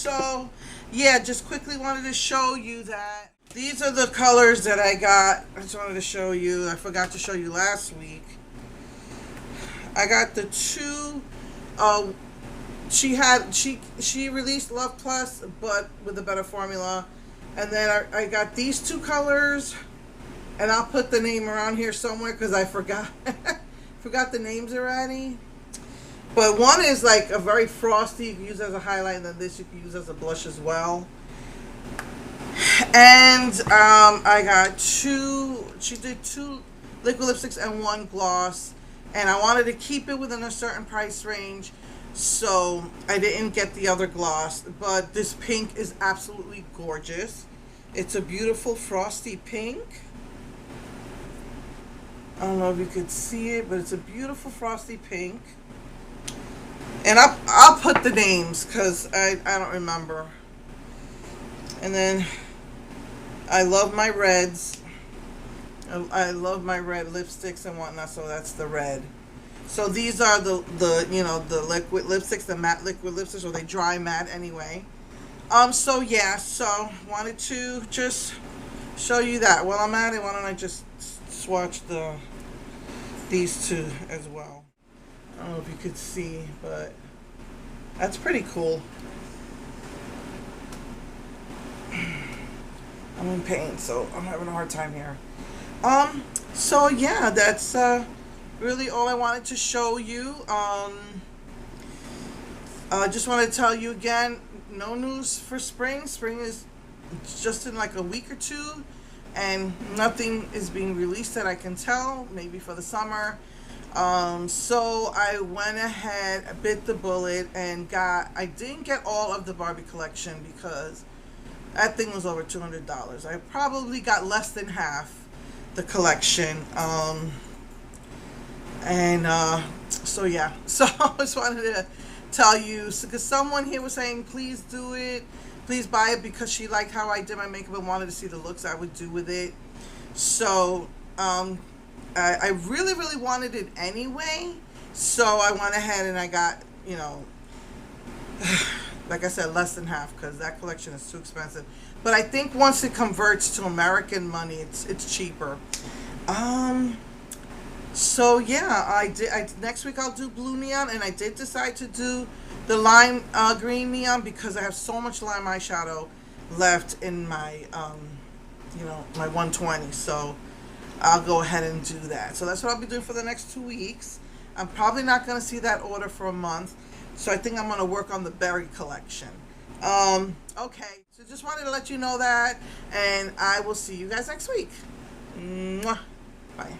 So yeah, just quickly wanted to show you that these are the colors that I got. I just wanted to show you. I forgot to show you last week. I got the two. She released Love Plus, but with a better formula. And then I got these two colors, and I'll put the name around here somewhere because I forgot forgot the names already. But one is like a very frosty, you can use as a highlight, and then this you can use as a blush as well. And I got she did two liquid lipsticks and one gloss, and I wanted to keep it within a certain price range, so I didn't get the other gloss. But this pink is absolutely gorgeous. It's a beautiful frosty pink. I don't know if you could see it, but it's a beautiful frosty pink. And I'll put the names because I don't remember. And then I love my reds. I love my red lipsticks and whatnot, so that's the red. So these are the the liquid lipsticks, the matte liquid lipsticks, or they dry matte anyway. So yeah, so wanted to just show you that. While I'm at it, why don't I just swatch these two as well. I don't know if you could see, but that's pretty cool. I'm in pain, so I'm having a hard time here. So yeah, that's really all I wanted to show you. I just want to tell you again, no news for spring. Spring is just in like a week or two, and nothing is being released that I can tell, maybe for the summer. So I went ahead, bit the bullet, and I didn't get all of the Barbie collection because that thing was over $200. I probably got less than half the collection. So yeah, so I just wanted to tell you, because someone here was saying, please do it, please buy it, because she liked how I did my makeup and wanted to see the looks I would do with it. So I really, really wanted it anyway, so I went ahead and I got, like I said, less than half, because that collection is too expensive. But I think once it converts to American money, it's cheaper. So yeah, next week I'll do blue neon, and I did decide to do the lime green neon because I have so much lime eyeshadow left in my my 120. So I'll go ahead and do that. So that's what I'll be doing for the next 2 weeks. I'm probably not going to see that order for a month, so I think I'm going to work on the berry collection. Okay, so just wanted to let you know that, and I will see you guys next week. Mwah. Bye.